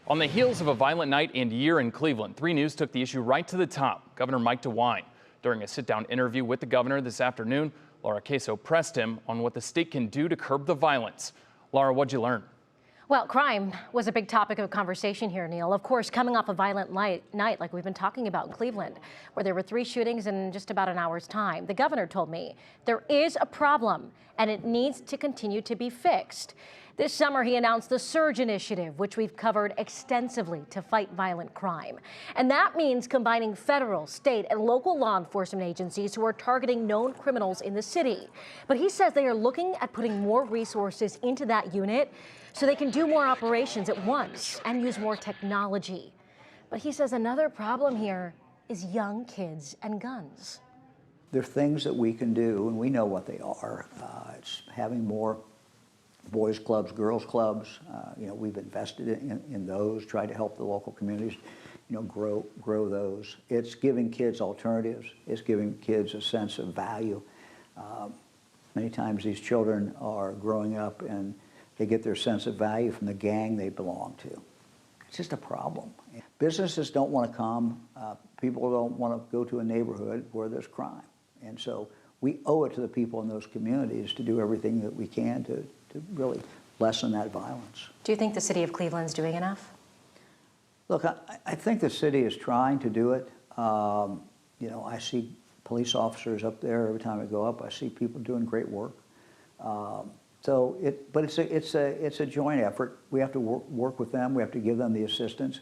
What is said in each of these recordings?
On the heels of a violent night and year in Cleveland, 3 News took the issue right to the top. Governor Mike DeWine. During a sit-down interview with the governor this afternoon, Laura Caso pressed him on what the state can do to curb the violence. Laura, what'd you learn? Well, crime was a big topic of conversation here, Neil. Of course, coming off a violent night like we've been talking about in Cleveland, where there were 3 shootings in just about an hour's time. The governor told me there is a problem and it needs to continue to be fixed. This summer, he announced the Surge Initiative, which we've covered extensively to fight violent crime. And that means combining federal, state, and local law enforcement agencies who are targeting known criminals in the city. But he says they are looking at putting more resources into that unit so they can do more operations at once and use more technology. But he says another problem here is young kids and guns. There are things that we can do, and we know what they are. It's having more boys clubs, girls clubs. We've invested in those, tried to help the local communities, grow those. It's giving kids alternatives. It's giving kids a sense of value. Many times these children are growing up and they get their sense of value from the gang they belong to. It's just a problem. Businesses don't want to come. People don't want to go to a neighborhood where there's crime. And so we owe it to the people in those communities to do everything that we can to really lessen that violence. Do you think the city of Cleveland's doing enough? Look, I think the city is trying to do it. I see police officers up there every time I go up. I see people doing great work. But it's a joint effort. We have to work with them. We have to give them the assistance.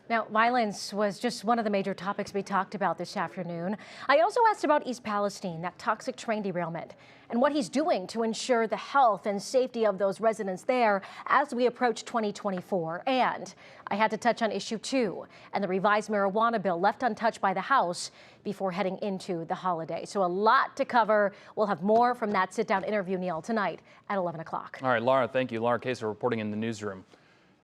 Now, violence was just one of the major topics we talked about this afternoon. I also asked about East Palestine, that toxic train derailment, and what he's doing to ensure the health and safety of those residents there as we approach 2024. And I had to touch on issue 2 and the revised marijuana bill left untouched by the House before heading into the holiday. So a lot to cover. We'll have more from that sit-down interview, Neil, tonight at 11 o'clock. All right, Laura, thank you. Laura Caso reporting in the newsroom.